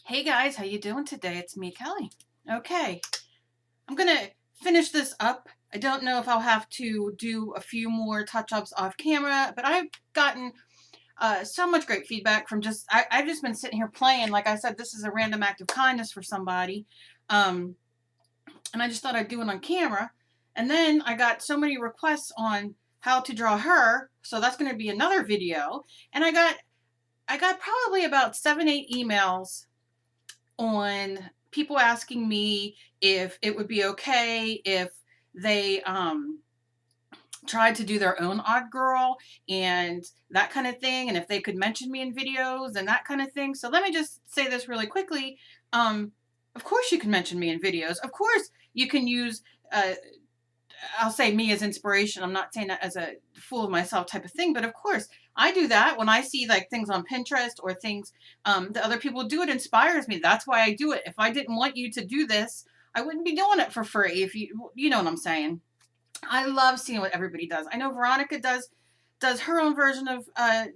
Hey guys, how you doing today? It's me, Kelly. Okay, I'm gonna finish this up. I don't know if I'll have to do a few more touch-ups off camera, but I've gotten so much great feedback from I've just been sitting here playing. Like I said, this is a random act of kindness for somebody. Um, and I just thought I'd do it on camera. And then I got so many requests on how to draw her, so that's gonna be another video. And I got probably about 7, 8 emails on people asking me if it would be okay if they tried to do their own odd girl and that kind of thing, and if they could mention me in videos and that kind of thing. So let me just say this really quickly. Of course you can mention me in videos. Of course you can use I'll say me as inspiration. I'm not saying that as a fool of myself type of thing, but of course I do that when I see like things on Pinterest or things that other people do. It inspires me. That's why I do it. If I didn't want you to do this, I wouldn't be doing it for free. If you know what I'm saying. I love seeing what everybody does. I know Veronica does her own version of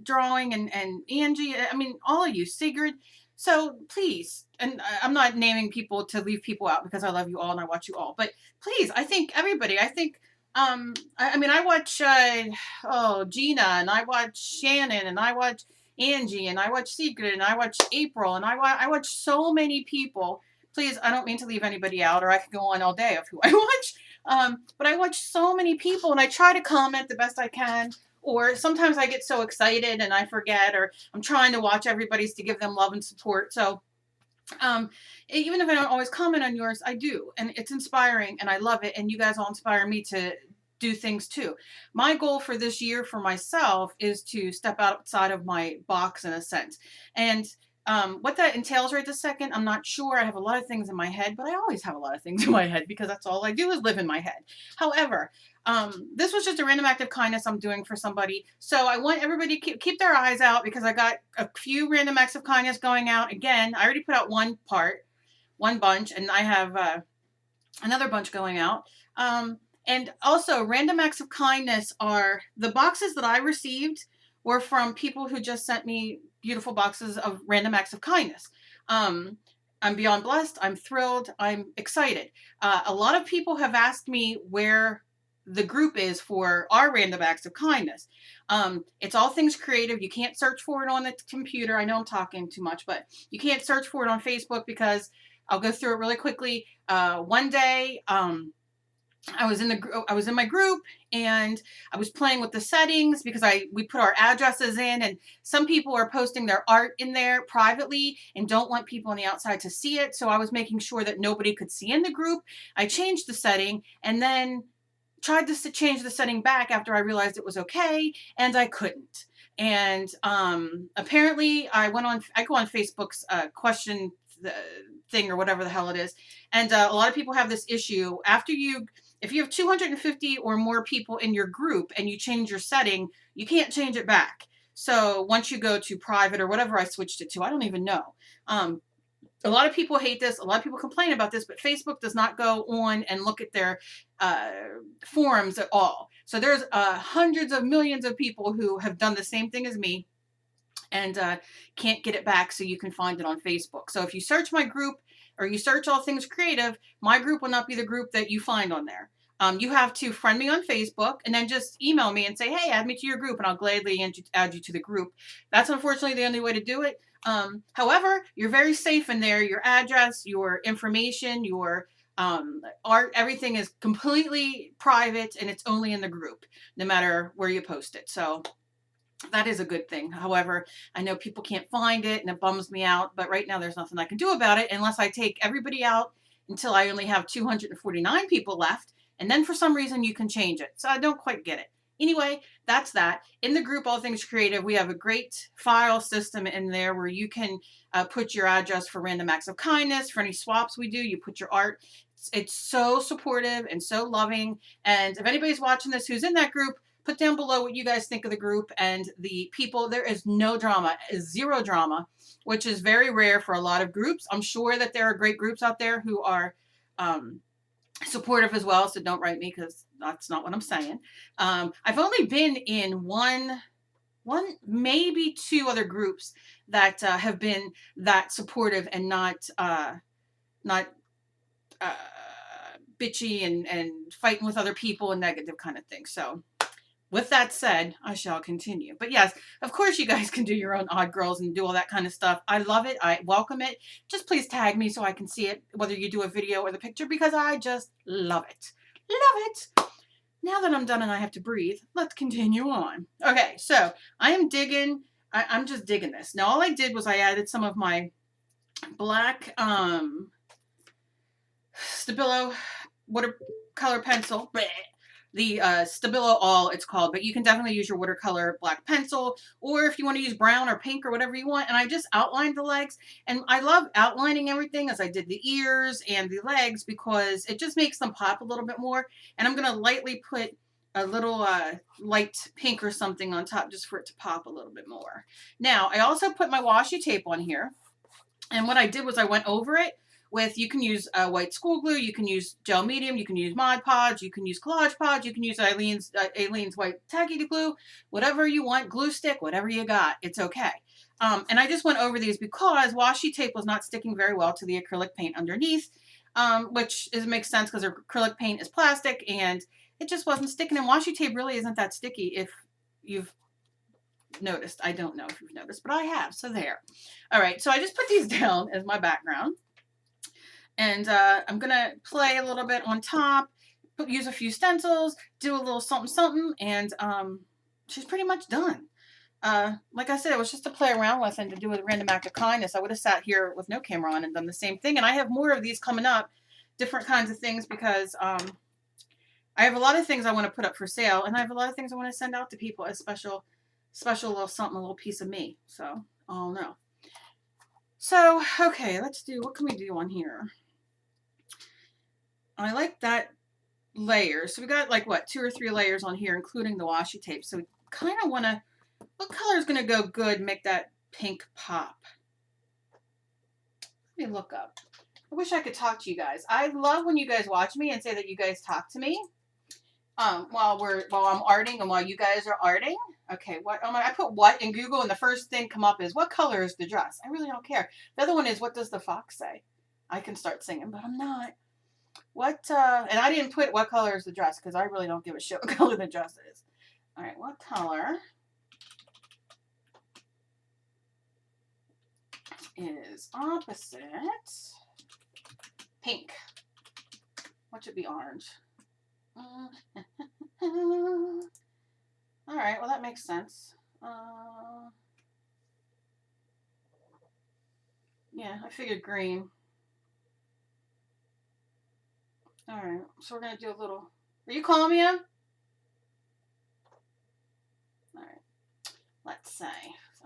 drawing, and Angie. I mean, all of you, Sigrid. So please, and I'm not naming people to leave people out because I love you all and I watch you all, but please, I think everybody. I think I mean, I watch Gina, and I watch Shannon, and I watch Angie, and I watch Sigrid, and I watch April, and I watch so many people. Please, I don't mean to leave anybody out, or I could go on all day of who I watch. But I watch so many people, and I try to comment the best I can. Or sometimes I get so excited and I forget, or I'm trying to watch everybody's to give them love and support. So um, even if I don't always comment on yours, I do, and it's inspiring, and I love it. And you guys all inspire me to do things too. My goal for this year for myself is to step outside of my box in a sense, and what that entails right this second, I'm not sure. I have a lot of things in my head, but I always have a lot of things in my head because that's all I do is live in my head. However, this was just a random act of kindness I'm doing for somebody. So I want everybody to keep their eyes out because I got a few random acts of kindness going out. Again, I already put out one bunch, and I have another bunch going out. And also, random acts of kindness are the boxes that I received were from people who just sent me beautiful boxes of random acts of kindness. I'm beyond blessed. I'm thrilled. I'm excited. A lot of people have asked me where the group is for our random acts of kindness. It's all things creative. You can't search for it on the computer. I know I'm talking too much, but you can't search for it on Facebook because I'll go through it really quickly. One day, I was in my group, and I was playing with the settings because we put our addresses in, and some people are posting their art in there privately and don't want people on the outside to see it. So I was making sure that nobody could see in the group. I changed the setting and then tried to change the setting back after I realized it was okay, and I couldn't. And apparently I go on Facebook's question thing or whatever the hell it is, and a lot of people have this issue if you have 250 or more people in your group and you change your setting, you can't change it back. So once you go to private or whatever I switched it to, I don't even know. A lot of people hate this. A lot of people complain about this, but Facebook does not go on and look at their forums at all. So there's hundreds of millions of people who have done the same thing as me and can't get it back, so you can find it on Facebook. So if you search my group or you search All Things Creative, my group will not be the group that you find on there. You have to friend me on Facebook and then just email me and say, hey, add me to your group, and I'll gladly add you to the group. That's unfortunately the only way to do it. However, you're very safe in there. Your address, your information, your art, everything is completely private, and it's only in the group, no matter where you post it. So that is a good thing. However, I know people can't find it and it bums me out, but right now there's nothing I can do about it unless I take everybody out until I only have 249 people left. And then for some reason you can change it. So I don't quite get it. Anyway, that's that. In the group All Things Creative, we have a great file system in there where you can put your address for random acts of kindness. For any swaps we do, you put your art. It's so supportive and so loving. And if anybody's watching this who's in that group, put down below what you guys think of the group and the people. There is no drama, zero drama, which is very rare for a lot of groups. I'm sure that there are great groups out there who are supportive as well, so don't write me because that's not what I'm saying. I've only been in one one, maybe two other groups that have been that supportive and not bitchy and fighting with other people and negative kind of thing. So with that said, I shall continue. But yes, of course you guys can do your own odd girls and do all that kind of stuff. I love it. I welcome it. Just please tag me so I can see it, whether you do a video or the picture, because I just love it. Love it. Now that I'm done and I have to breathe, let's continue on. Okay, so I am digging. I'm just digging this. Now all I did was I added some of my black Stabilo watercolor pencil. Bleh. The Stabilo All, it's called, but you can definitely use your watercolor black pencil, or if you want to use brown or pink or whatever you want. And I just outlined the legs, and I love outlining everything as I did the ears and the legs because it just makes them pop a little bit more. And I'm going to lightly put a little light pink or something on top just for it to pop a little bit more. Now, I also put my washi tape on here, and what I did was I went over it with, you can use white school glue, you can use gel medium, you can use Mod Podge, you can use Collage Podge, you can use Aleene's white tacky glue, whatever you want, glue stick, whatever you got, it's okay. And I just went over these because washi tape was not sticking very well to the acrylic paint underneath, which makes sense because acrylic paint is plastic and it just wasn't sticking. And washi tape really isn't that sticky if you've noticed. I don't know if you've noticed, but I have, so there. All right, so I just put these down as my background. And I'm going to play a little bit on top, use a few stencils, do a little something, something, and she's pretty much done. Like I said, it was just to play around with and to do a random act of kindness. I would have sat here with no camera on and done the same thing. And I have more of these coming up, different kinds of things, because I have a lot of things I want to put up for sale, and I have a lot of things I want to send out to people as special little something, a little piece of me. So, I'll know. So, okay, let's do, what can we do on here? I like that layer. So we got like what, 2 or 3 layers on here, including the washi tape. So we kind of want to, what color is going to go good, make that pink pop? Let me look up. I wish I could talk to you guys. I love when you guys watch me and say that you guys talk to me while I'm arting and while you guys are arting. Okay, what I put what in Google and the first thing come up is what color is the dress? I really don't care. The other one is what does the fox say? I can start singing, but I'm not. What, and I didn't put what color is the dress because I really don't give a shit what color the dress is. All right, what color is opposite pink? What should be orange? All right, well, that makes sense. Yeah, I figured green. All right, so we're going to do a little... Are you calling me, Em? All right, let's say...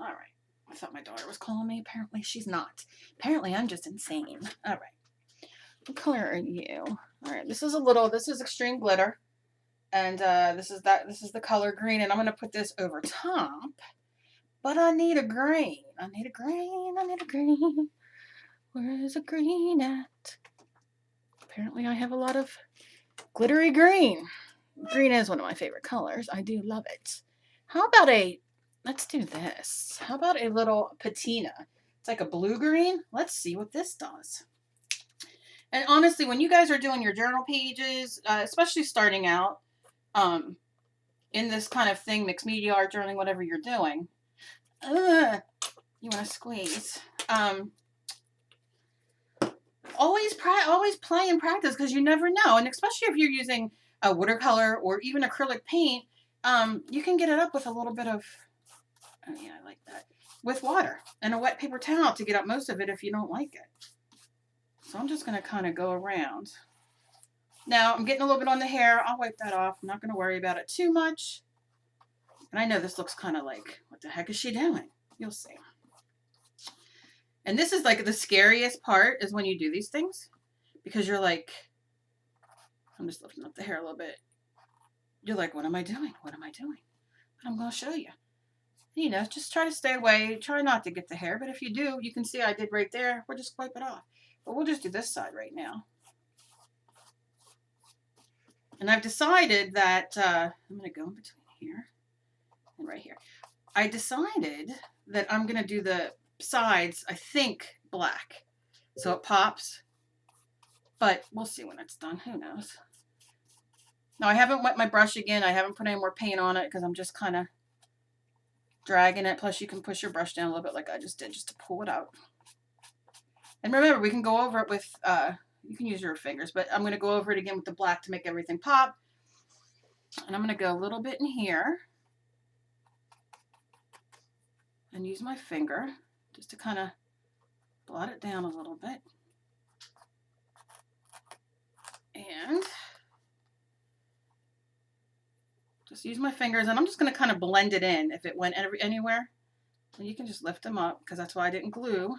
All right, I thought my daughter was calling me. Apparently she's not. Apparently I'm just insane. All right, what color are you? All right, this is extreme glitter. And this is the color green. And I'm going to put this over top. But I need a green. I need a green. Where is a green at? Apparently I have a lot of glittery green. Green is one of my favorite colors. I do love it. How about let's do this. How about a little patina? It's like a blue-green. Let's see what this does. And honestly, when you guys are doing your journal pages, especially starting out in this kind of thing, mixed media art journaling, whatever you're doing, you want to squeeze. Always play and practice because you never know. And especially if you're using a watercolor or even acrylic paint, you can get it up with a little bit of, oh yeah, I like that, with water and a wet paper towel to get up most of it if you don't like it. So I'm just going to kind of go around. Now I'm getting a little bit on the hair. I'll wipe that off. I'm not going to worry about it too much. And I know this looks kind of like, what the heck is she doing? You'll see. And this is like the scariest part is when you do these things because you're like, I'm just lifting up the hair a little bit. You're like, what am I doing? What am I doing? But I'm going to show you. You know, just try to stay away. Try not to get the hair. But if you do, you can see I did right there. We'll just wipe it off. But we'll just do this side right now. And I've decided that I'm going to go in between here and right here. I decided that I'm going to do the sides, I think, black. So it pops. But we'll see when it's done. Who knows? Now, I haven't wet my brush again. I haven't put any more paint on it because I'm just kind of dragging it. Plus, you can push your brush down a little bit like I just did just to pull it out. And remember, we can go over it with, you can use your fingers, but I'm going to go over it again with the black to make everything pop. And I'm going to go a little bit in here and use my finger just to kind of blot it down a little bit. And just use my fingers, and I'm just going to kind of blend it in. If it went anywhere, then you can just lift them up, because that's why I didn't glue.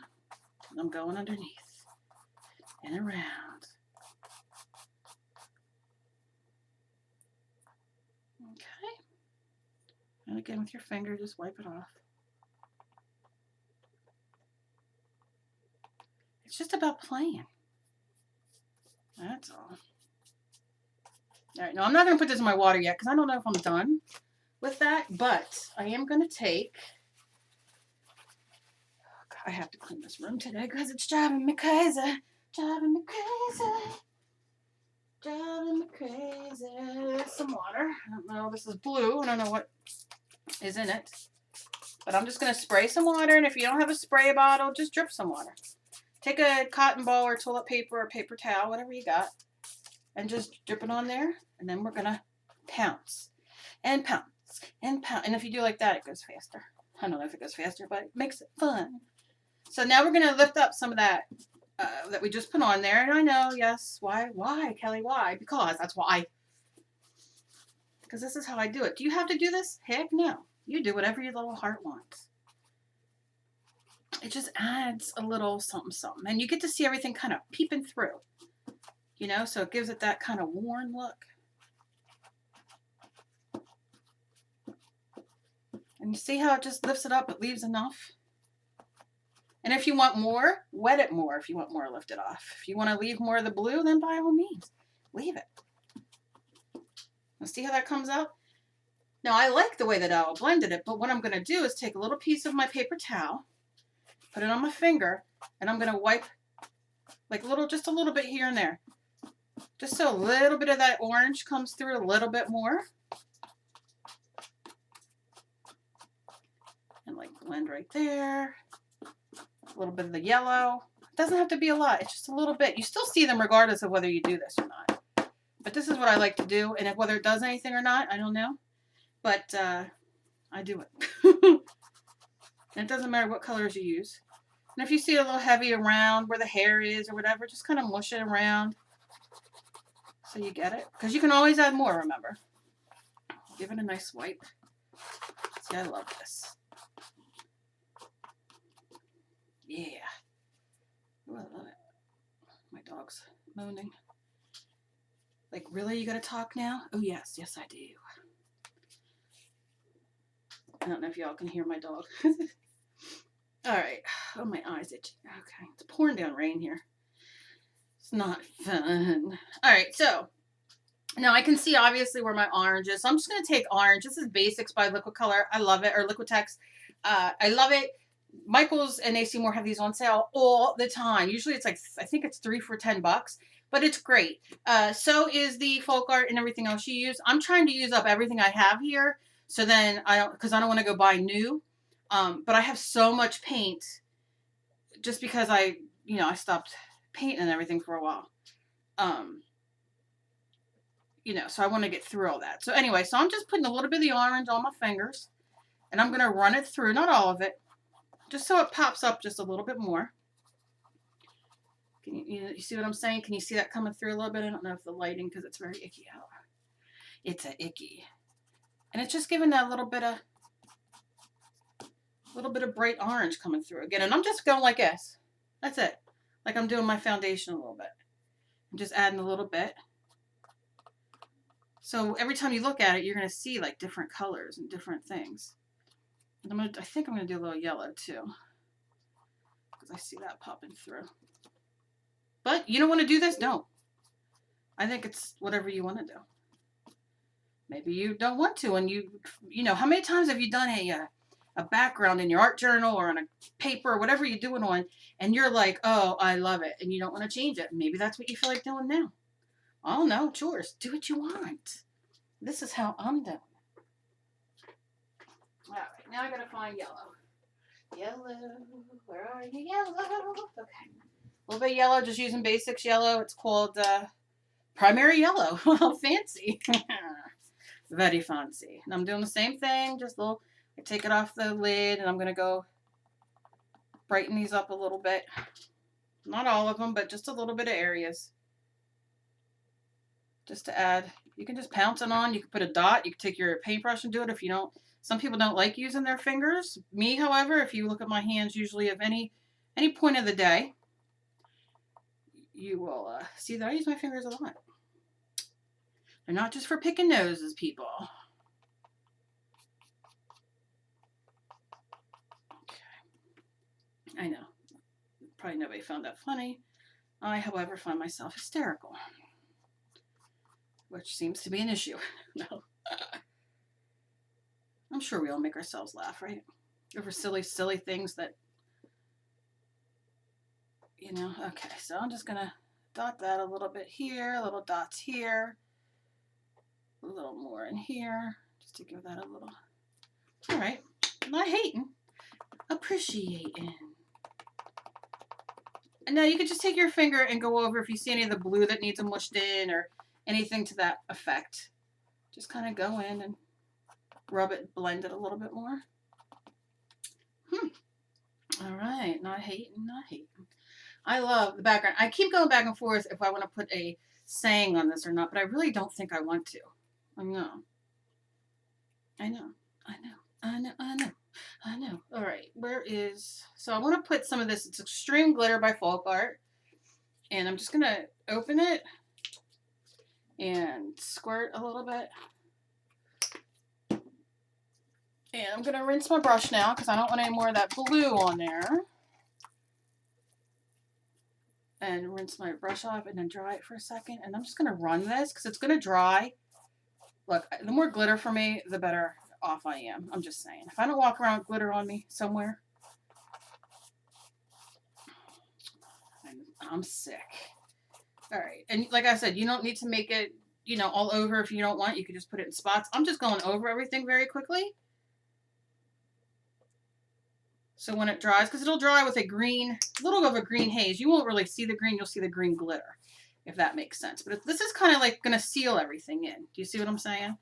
And I'm going underneath and around. Okay. And again, with your finger, just wipe it off. It's just about playing. That's all. All right, now I'm not going to put this in my water yet because I don't know if I'm done with that, but I am going to take, oh God, I have to clean this room today because it's driving me crazy, driving me crazy, driving me crazy. Some water. I don't know, this is blue. I don't know what is in it, but I'm just going to spray some water, and if you don't have a spray bottle, just drip some water. Take a cotton ball or toilet paper or paper towel, whatever you got, and just drip it on there, and then we're gonna pounce and pounce and pounce. And if you do like that, it goes faster. I don't know if it goes faster, but it makes it fun. So now we're gonna lift up some of that that we just put on there. And I know, yes, why, Kelly, why? Because that's why. Because this is how I do it. Do you have to do this? Heck no. You do whatever your little heart wants. It just adds a little something, something, and you get to see everything kind of peeping through. You know, so it gives it that kind of worn look. And you see how it just lifts it up, it leaves enough. And if you want more, wet it more. If you want more, lift it off. If you want to leave more of the blue, then by all means, leave it. Now see how that comes out? Now I like the way that I blended it, but what I'm going to do is take a little piece of my paper towel, put it on my finger, and I'm going to wipe like just a little bit here and there. Just so a little bit of that orange comes through a little bit more. And like blend right there. A little bit of the yellow. It doesn't have to be a lot. It's just a little bit. You still see them regardless of whether you do this or not. But this is what I like to do. And whether it does anything or not, I don't know. But I do it. And it doesn't matter what colors you use. And if you see a little heavy around where the hair is or whatever, just kind of mush it around. So you get it. Because you can always add more, remember. Give it a nice wipe. See, I love this. Yeah. Ooh, I love it. My dog's moaning. Like, really? You gotta talk now? Oh, yes. Yes, I do. I don't know if y'all can hear my dog. All right. Oh, my eyes itch. Okay. It's pouring down rain here. It's not fun. All right, so now I can see obviously where my orange is. So I'm just going to take orange. This is Basics by Liquid Color. I love it, or Liquitex. I love it. Michaels and AC Moore have these on sale all the time. Usually it's like, I think it's 3 for $10, but it's great. So is the folk art and everything else you use. I'm trying to use up everything I have here. So then because I don't want to go buy new. But I have so much paint just because I stopped painting and everything for a while. So I want to get through all that. So anyway, so I'm just putting a little bit of the orange on my fingers, and I'm going to run it through, not all of it, just so it pops up just a little bit more. Can you see what I'm saying? Can you see that coming through a little bit? I don't know if the lighting, because it's very icky out. It's a icky. And it's just giving that little bit of bright orange coming through again. And I'm just going like this. That's it. Like I'm doing my foundation a little bit. I'm just adding a little bit. So every time you look at it, you're going to see like different colors and different things. And I think I'm going to do a little yellow too, because I see that popping through. But you don't want to do this? Don't. I think it's whatever you want to do. Maybe you don't want to, and you know, how many times have you done a background in your art journal or on a paper or whatever you do it on, and you're like, oh, I love it, and you don't want to change it. Maybe that's what you feel like doing now. I don't know. It's yours. Do what you want. This is how I'm doing. All right, now I gotta find yellow. Yellow, where are you, yellow? Okay, a little bit of yellow, just using basics yellow. It's called primary yellow. How fancy. Very fancy. And I'm doing the same thing, just a little, I take it off the lid, and I'm gonna go brighten these up a little bit. Not all of them, but just a little bit of areas. Just to add, you can just pounce it on. You can put a dot. You can take your paintbrush and do it if you don't. Some people don't like using their fingers. Me, however, if you look at my hands, usually of any point of the day, you will see that I use my fingers a lot. They're not just for picking noses, people. Okay. I know. Probably nobody found that funny. I, however, find myself hysterical, which seems to be an issue. No. I'm sure we all make ourselves laugh, right? Over silly, silly things that, you know. Okay, so I'm just gonna dot that a little bit here, little dots here, a little more in here, just to give that a little. All right, not hating, appreciating. And now you could just take your finger and go over if you see any of the blue that needs mushed in or anything to that effect. Just kind of go in and rub it, blend it a little bit more. All right, not hating, not hating. I love the background. I keep going back and forth if I want to put a saying on this or not, but I really don't think I want to. I know. I know. I know. I know. I know. I know. All right, where is... So I want to put some of this. It's Extreme Glitter by Folk Art. And I'm just going to open it and squirt a little bit. And I'm going to rinse my brush now because I don't want any more of that blue on there. And rinse my brush off and then dry it for a second. And I'm just going to run this because it's going to dry. Look, the more glitter for me, the better off I am. I'm just saying. If I don't walk around with glitter on me somewhere, I'm sick. All right. And like I said, you don't need to make it, you know, all over if you don't want. You can just put it in spots. I'm just going over everything very quickly. So when it dries, because it'll dry with a green, a little of a green haze. You won't really see the green. You'll see the green glitter, if that makes sense. But this is kind of like going to seal everything in. Do you see what I'm saying?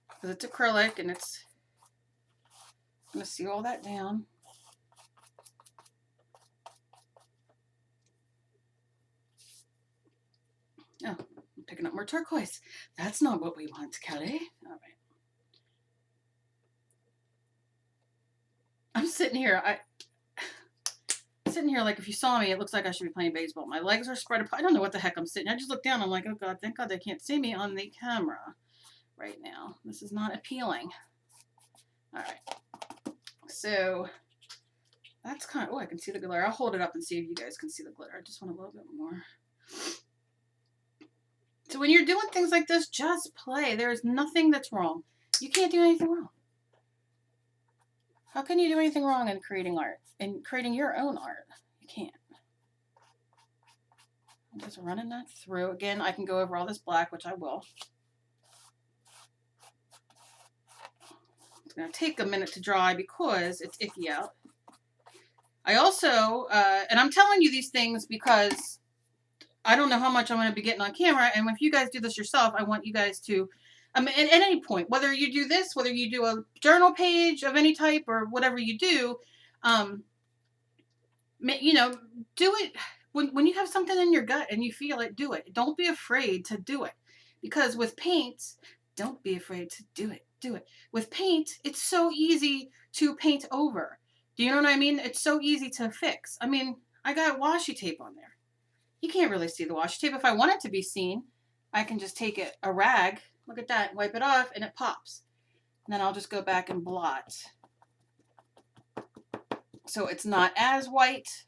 Because it's acrylic and it's going to seal all that down. Oh, I'm picking up more turquoise. That's not what we want, Kelly. All right. I'm sitting here. Sitting here like if you saw me, it looks like I should be playing baseball. My legs are spread apart. I don't know what the heck I'm sitting. I just look down. I'm like, oh God, thank God they can't see me on the camera right now. This is not appealing. All right. So that's kind of, oh, I can see the glitter. I'll hold it up and see if you guys can see the glitter. I just want a little bit more. So when you're doing things like this, just play. There's nothing that's wrong. You can't do anything wrong. How can you do anything wrong in creating art? In creating your own art? You can't. I'm just running that through. Again, I can go over all this black, which I will. It's going to take a minute to dry because it's icky out. I also, and I'm telling you these things because I don't know how much I'm going to be getting on camera. And if you guys do this yourself, I want you guys to, at any point, whether you do this, whether you do a journal page of any type or whatever you do, you know, do it when you have something in your gut and you feel it, do it. Don't be afraid to do it. Because with paint, don't be afraid to do it. Do it. With paint, it's so easy to paint over. Do you know what I mean? It's so easy to fix. I mean, I got washi tape on there. You can't really see the washi tape. If I want it to be seen, I can just take a rag, look at that, wipe it off, and it pops. And then I'll just go back and blot. So it's not as white,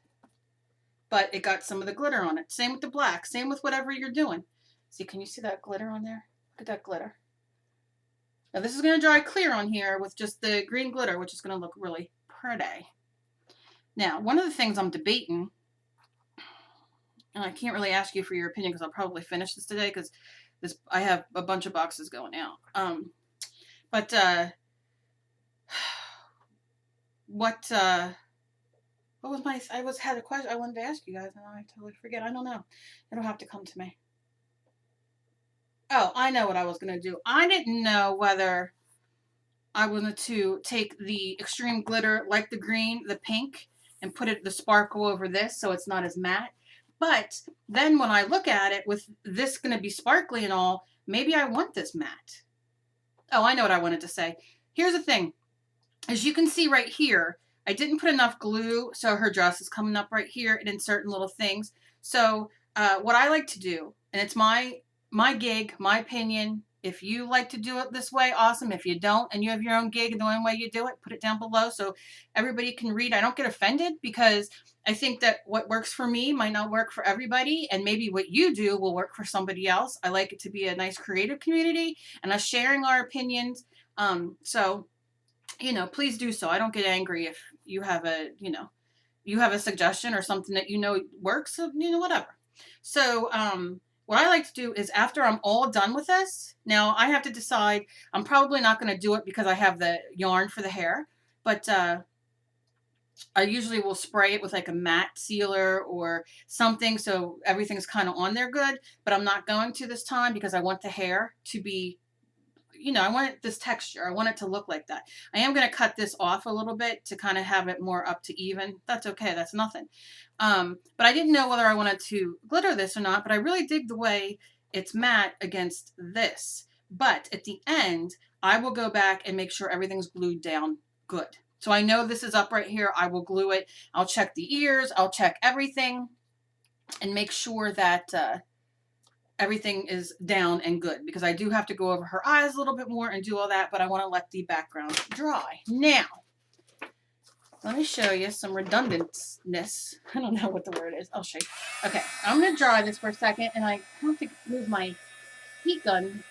but it got some of the glitter on it. Same with the black. Same with whatever you're doing. See, can you see that glitter on there? Look at that glitter. Now this is going to dry clear on here with just the green glitter, which is going to look really pretty. Now, one of the things I'm debating, and I can't really ask you for your opinion because I'll probably finish this today because I have a bunch of boxes going out. What was had a question I wanted to ask you guys and I totally forget. I don't know. It'll have to come to me. Oh, I know what I was going to do. I didn't know whether I wanted to take the extreme glitter like the green, the pink, and put the sparkle over this so it's not as matte. But then when I look at it with this going to be sparkly and all, maybe I want this matte. Oh, I know what I wanted to say. Here's the thing. As you can see right here, I didn't put enough glue, so her dress is coming up right here and in certain little things. So what I like to do, and it's my gig, my opinion. If you like to do it this way, awesome. If you don't, and you have your own gig and the only way you do it, put it down below so everybody can read. I don't get offended because I think that what works for me might not work for everybody, and maybe what you do will work for somebody else. I like it to be a nice creative community and us sharing our opinions. So, you know, please do so. I don't get angry if you have a suggestion or something that works, so, whatever. So, what I like to do is after I'm all done with this, now I have to decide, I'm probably not going to do it because I have the yarn for the hair, but I usually will spray it with like a matte sealer or something so everything's kind of on there good, but I'm not going to this time because I want the hair to be, I want this texture. I want it to look like that. I am going to cut this off a little bit to kind of have it more up to even. That's okay. That's nothing. But I didn't know whether I wanted to glitter this or not, but I really dig the way it's matte against this. But at the end, I will go back and make sure everything's glued down good. So I know this is up right here. I will glue it. I'll check the ears. I'll check everything and make sure that everything is down and good, because I do have to go over her eyes a little bit more and do all that, but I want to let the background dry. Now, let me show you some redundantness. I don't know what the word is. I'll show you. Okay, I'm going to dry this for a second, and I have to move my heat gun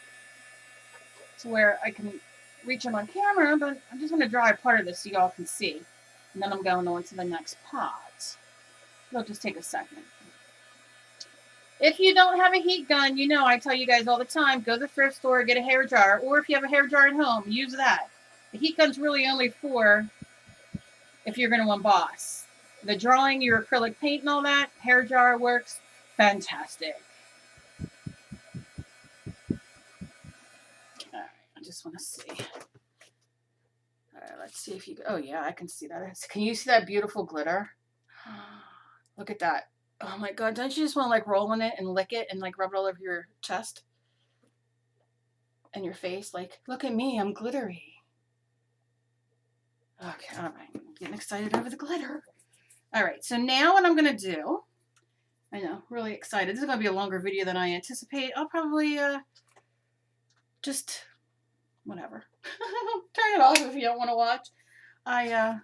to where I can reach them on camera, but I'm just going to dry a part of this so y'all can see. And then I'm going on to the next pot. It'll just take a second. If you don't have a heat gun, I tell you guys all the time, go to the thrift store, get a hair dryer, or if you have a hair dryer at home, use that. The heat gun's really only for if you're going to emboss. The drawing, your acrylic paint and all that, hair dryer works fantastic. All right, I just want to see. All right, let's see if you, oh yeah, I can see that. Can you see that beautiful glitter? Look at that. Oh my God, don't you just want to like roll in it and lick it and like rub it all over your chest and your face? Like, look at me, I'm glittery. Okay, all right, I'm getting excited over the glitter. All right, so now what I'm going to do, I know, really excited. This is going to be a longer video than I anticipate. I'll probably just, whatever. Turn it off if you don't want to watch. I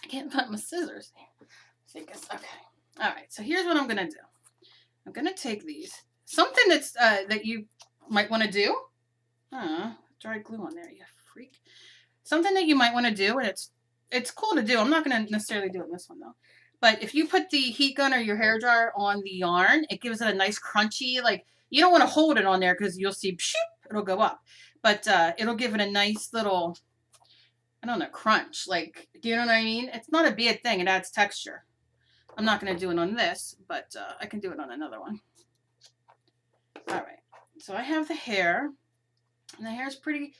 can't find my scissors. I think it's, okay. All right, so here's what I'm going to do. I'm going to take these. Something that's that you might want to do. Dry glue on there, you freak. Something that you might want to do, and it's cool to do. I'm not going to necessarily do it in this one, though. But if you put the heat gun or your hair dryer on the yarn, it gives it a nice crunchy, like, you don't want to hold it on there because you'll see, pshoo, it'll go up. But it'll give it a nice little, I don't know, crunch. Like, do you know what I mean? It's not a bad thing. It adds texture. I'm not going to do it on this, but I can do it on another one. All right. So I have the hair, and the hair is pretty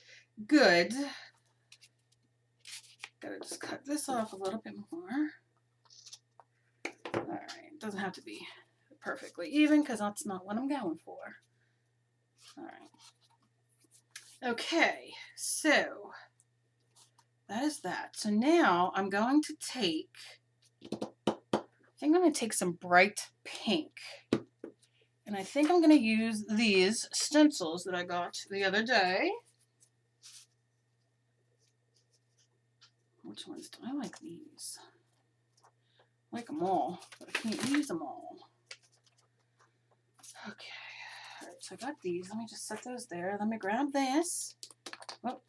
good. Gotta just cut this off a little bit more. All right. It doesn't have to be perfectly even because that's not what I'm going for. All right. Okay. So that is that. So now I'm going to take... I think I'm going to take some bright pink, and I think I'm going to use these stencils that I got the other day. Which ones do I like? These. I like them all, but I can't use them all. Okay, all right, so I got these. Let me just set those there. Let me grab this. Oh,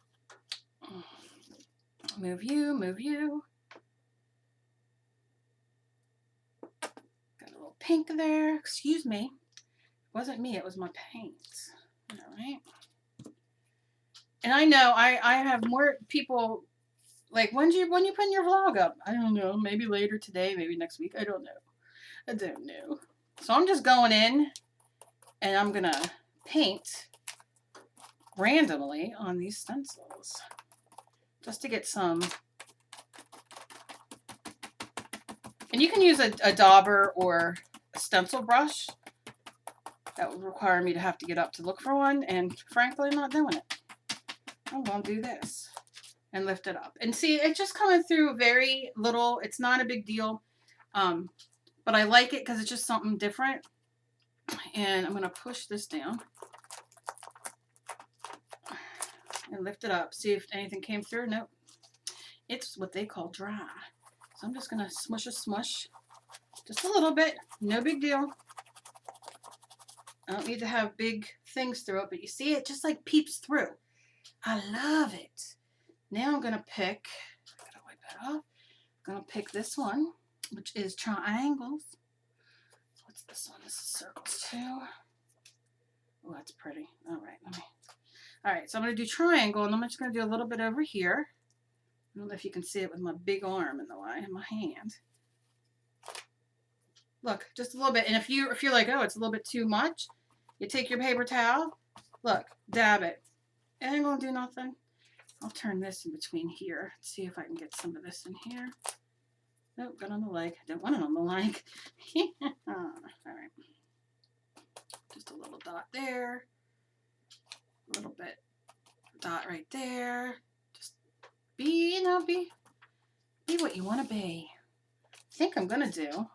move you, move you. Got a little pink there. Excuse me. It wasn't me, it was my paints. All right. And I know I have more people like, when you putting your vlog up? I don't know. Maybe later today, maybe next week. I don't know. I don't know. So I'm just going in and I'm gonna paint randomly on these stencils just to get some. And you can use a dauber or a stencil brush. That would require me to have to get up to look for one, and frankly, I'm not doing it. I'm gonna do this and lift it up. And see, it's just coming through very little. It's not a big deal, but I like it because it's just something different. And I'm gonna push this down and lift it up. See if anything came through. Nope. It's what they call dry. So I'm just gonna smush a smush, just a little bit. No big deal. I don't need to have big things through it, but you see it just like peeps through. I love it. Now I'm gonna pick, I gotta wipe that off. I'm gonna pick this one, which is triangles. What's this one? This is circles too. Oh, that's pretty. All right, so I'm gonna do triangle, and I'm just gonna do a little bit over here. I don't know if you can see it with my big arm in the way, in my hand. Look, just a little bit. And if you're like, oh, it's a little bit too much, you take your paper towel, look, dab it. It ain't gonna do nothing. I'll turn this in between here. See if I can get some of this in here. Nope, got on the leg. I don't want it on the leg. All right. Just a little dot there. A little bit dot right there. Just be, be what you want to be. I think I'm gonna do,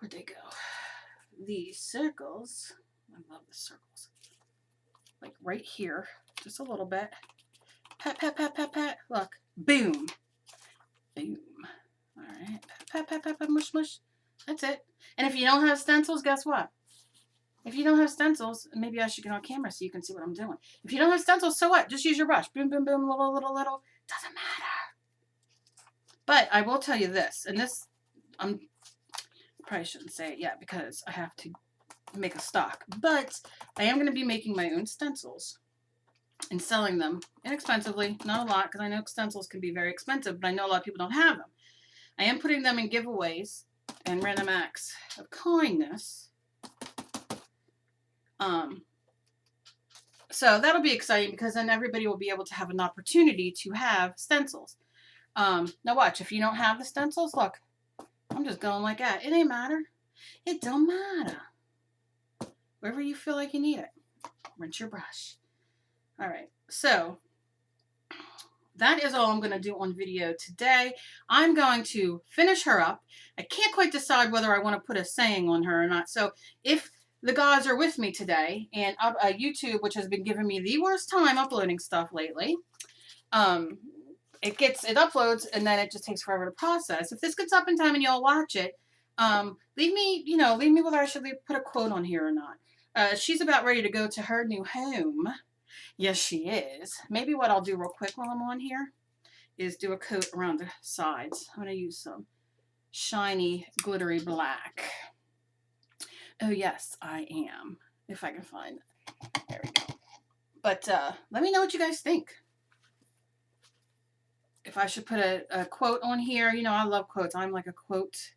where'd they go? These circles. I love the circles. Like right here, just a little bit. Pat, pat, pat, pat, pat. Look, boom, boom. All right, pat, pat, pat, pat, mush, mush. That's it. And if you don't have stencils, guess what? If you don't have stencils, maybe I should get on camera so you can see what I'm doing. If you don't have stencils, so what? Just use your brush. Boom, boom, boom, little, little, little. Doesn't matter. But I will tell you this, and this, probably shouldn't say it yet because I have to make a stock, but I am going to be making my own stencils and selling them inexpensively, not a lot, because I know stencils can be very expensive, but I know a lot of people don't have them. I am putting them in giveaways and random acts of kindness. So that'll be exciting because then everybody will be able to have an opportunity to have stencils. Now watch, if you don't have the stencils, look, I'm just going like that. It ain't matter. It don't matter. Wherever you feel like you need it. Rinse your brush. All right, so that is all I'm going to do on video today. I'm going to finish her up. I can't quite decide whether I want to put a saying on her or not. So if the gods are with me today, and YouTube, which has been giving me the worst time uploading stuff lately, it uploads and then it just takes forever to process. If this gets up in time and y'all watch it, leave me whether I should put a quote on here or not. She's about ready to go to her new home. Yes, she is. Maybe what I'll do real quick while I'm on here is do a coat around the sides. I'm going to use some shiny, glittery black. Oh, yes, I am. If I can find it. There we go. But let me know what you guys think. If I should put a quote on here. You know, I love quotes. I'm like a quote.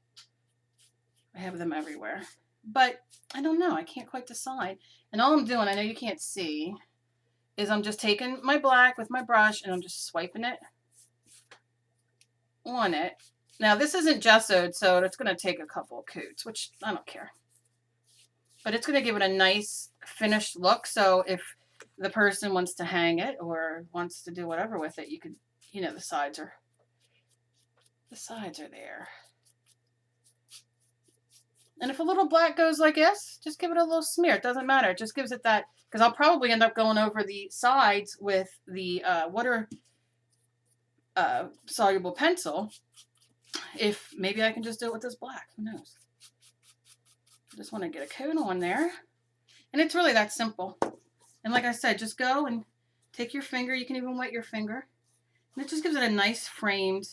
I have them everywhere. But I don't know. I can't quite decide. And all I'm doing, I know you can't see, is I'm just taking my black with my brush and I'm just swiping it on it. Now, this isn't gessoed, so it's going to take a couple of coats, which I don't care. But it's going to give it a nice finished look. So if the person wants to hang it or wants to do whatever with it, you could, you know, the sides are there. And if a little black goes like this, just give it a little smear. It doesn't matter. It just gives it that, because I'll probably end up going over the sides with the water soluble pencil. If maybe I can just do it with this black. Who knows? I just want to get a coat on there. And it's really that simple. And like I said, just go and Take your finger, you can even wet your finger. And it just gives it a nice framed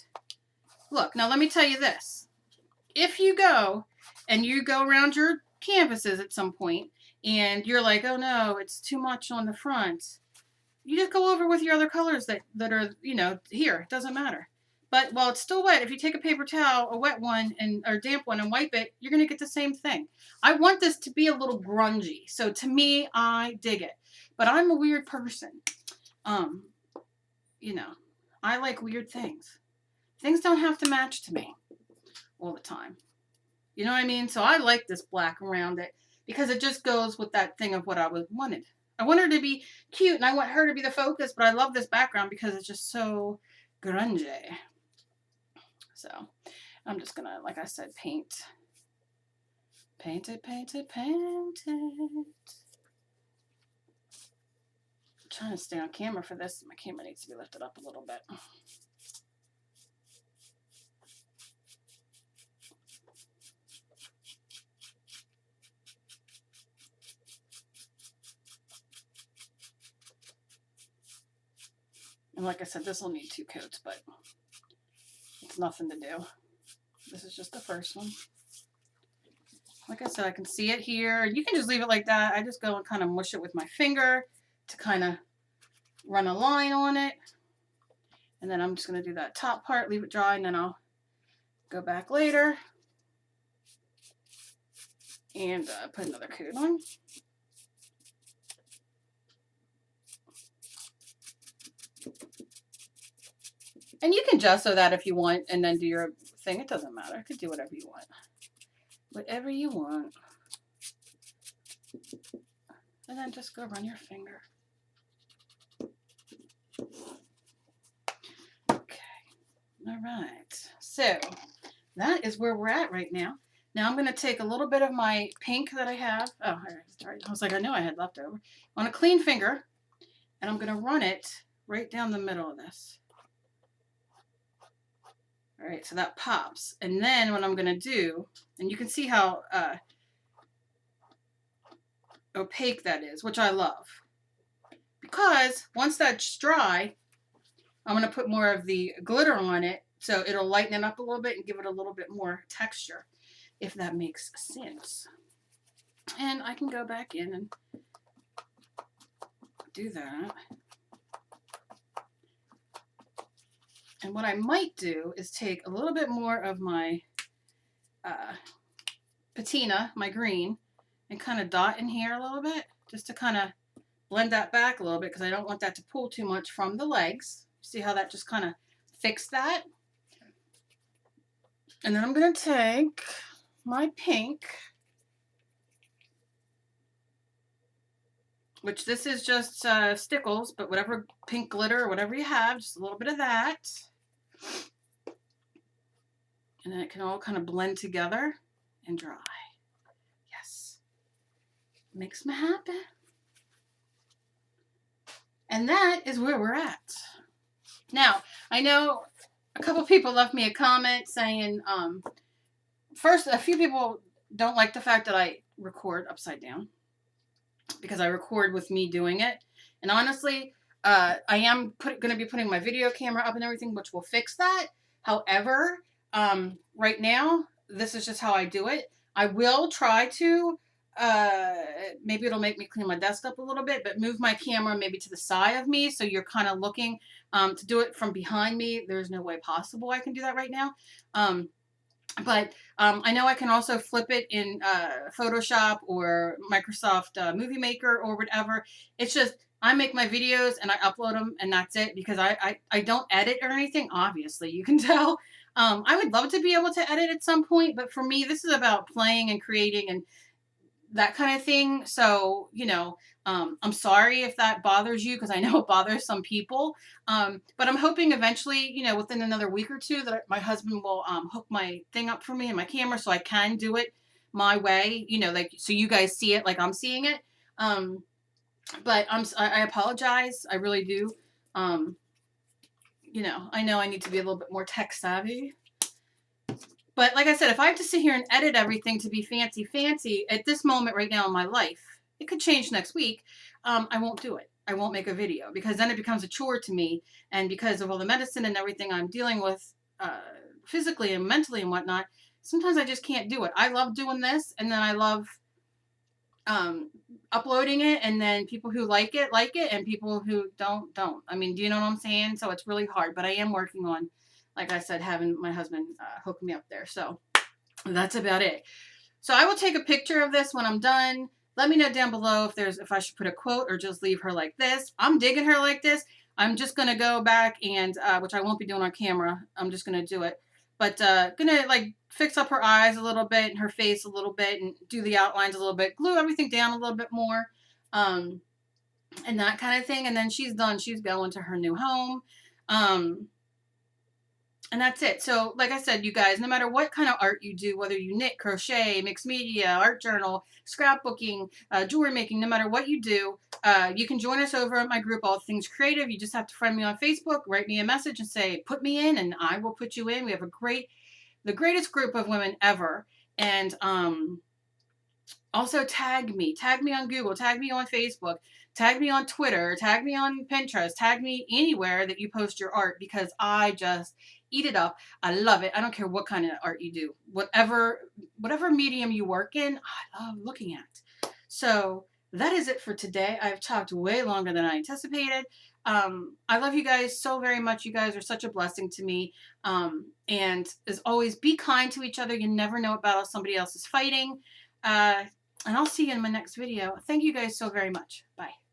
look. Now let me tell you this. If you go and you go around your canvases at some point and you're like, oh no, it's too much on the front, you just go over with your other colors that are, you know, here. It doesn't matter. But while it's still wet, if you take a paper towel, a wet one, or damp one, and wipe it, you're going to get the same thing. I want this to be a little grungy. So to me, I dig it. But I'm a weird person. You know, I like weird things. Things don't have to match to me all the time. You know what I mean? So I like this black around it because it just goes with that thing of what I wanted. I want her to be cute and I want her to be the focus, but I love this background because it's just so grungy. So I'm just gonna, like I said, paint it. I'm trying to stay on camera for this. My camera needs to be lifted up a little bit. And like I said, this will need 2 coats, but it's nothing to do. This is just the first one. Like I said, I can see it here. You can just leave it like that. I just go and kind of mush it with my finger to kind of run a line on it. And then I'm just going to do that top part, leave it dry, and then I'll go back later and put another coat on. And you can gesso that if you want and then do your thing. It doesn't matter. You could do whatever you want. Whatever you want. And then just go run your finger. Okay. All right. So that is where we're at right now. Now I'm going to take a little bit of my pink that I have. Oh, sorry. I was like, I know I had leftover. On a clean finger. And I'm going to run it right down the middle of this. All right, so that pops. And then what I'm going to do, and you can see how opaque that is, which I love. Because once that's dry, I'm going to put more of the glitter on it, so it'll lighten it up a little bit and give it a little bit more texture, if that makes sense. And I can go back in and do that. And what I might do is take a little bit more of my patina, my green, and kind of dot in here a little bit, just to kind of blend that back a little bit, because I don't want that to pull too much from the legs. See how that just kind of fixed that? And then I'm going to take my pink, which this is just Stickles, but whatever pink glitter or whatever you have, just a little bit of that. And then it can all kind of blend together and dry. Yes. Makes me happy. And that is where we're at. Now, I know a couple people left me a comment saying, first, a few people don't like the fact that I record upside down, because I record with me doing it. And honestly, I am going to be putting my video camera up and everything, which will fix that. However, right now, this is just how I do it. I will try to, maybe it'll make me clean my desk up a little bit, but move my camera maybe to the side of me, so you're kind of looking, to do it from behind me. There's no way possible I can do that right now. But I know I can also flip it in Photoshop or Microsoft Movie Maker or whatever. It's just, I make my videos and I upload them, and that's it, because I don't edit or anything, obviously. You can tell. I would love to be able to edit at some point, but for me, this is about playing and creating and that kind of thing. So, you know, I'm sorry if that bothers you, because I know it bothers some people. But I'm hoping eventually, you know, within another week or two, that my husband will hook my thing up for me and my camera, so I can do it my way, you know, like, so you guys see it like I'm seeing it. But I apologize. I really do. You know I need to be a little bit more tech savvy. But like I said, if I have to sit here and edit everything to be fancy at this moment right now in my life, it could change next week. I won't do it. I won't make a video, because then it becomes a chore to me. And because of all the medicine and everything I'm dealing with physically and mentally and whatnot, sometimes I just can't do it. I love doing this, and then I love uploading it, and then people who like it, and people who don't. I mean, do you know what I'm saying? So it's really hard, but I am working on, like I said, having my husband hook me up there. So that's about it. So I will take a picture of this when I'm done. Let me know down below if I should put a quote or just leave her like this. I'm digging her like this. I'm just going to go back and, which I won't be doing on camera. I'm just going to do it. But going to like fix up her eyes a little bit and her face a little bit and do the outlines a little bit. Glue everything down a little bit more. And that kind of thing. And then she's done. She's going to her new home. And that's it. So, like I said, you guys, no matter what kind of art you do, whether you knit, crochet, mixed media, art journal, scrapbooking, jewelry making, no matter what you do, you can join us over at my group, All Things Creative. You just have to friend me on Facebook, write me a message and say, put me in, and I will put you in. We have the greatest group of women ever. And also tag me on Google, tag me on Facebook, tag me on Twitter, tag me on Pinterest, tag me anywhere that you post your art, because I just eat it up. I love it. I don't care what kind of art you do. Whatever medium you work in, I love looking at. So that is it for today. I've talked way longer than I anticipated. I love you guys so very much. You guys are such a blessing to me. And as always, be kind to each other. You never know what battle somebody else is fighting. And I'll see you in my next video. Thank you guys so very much. Bye.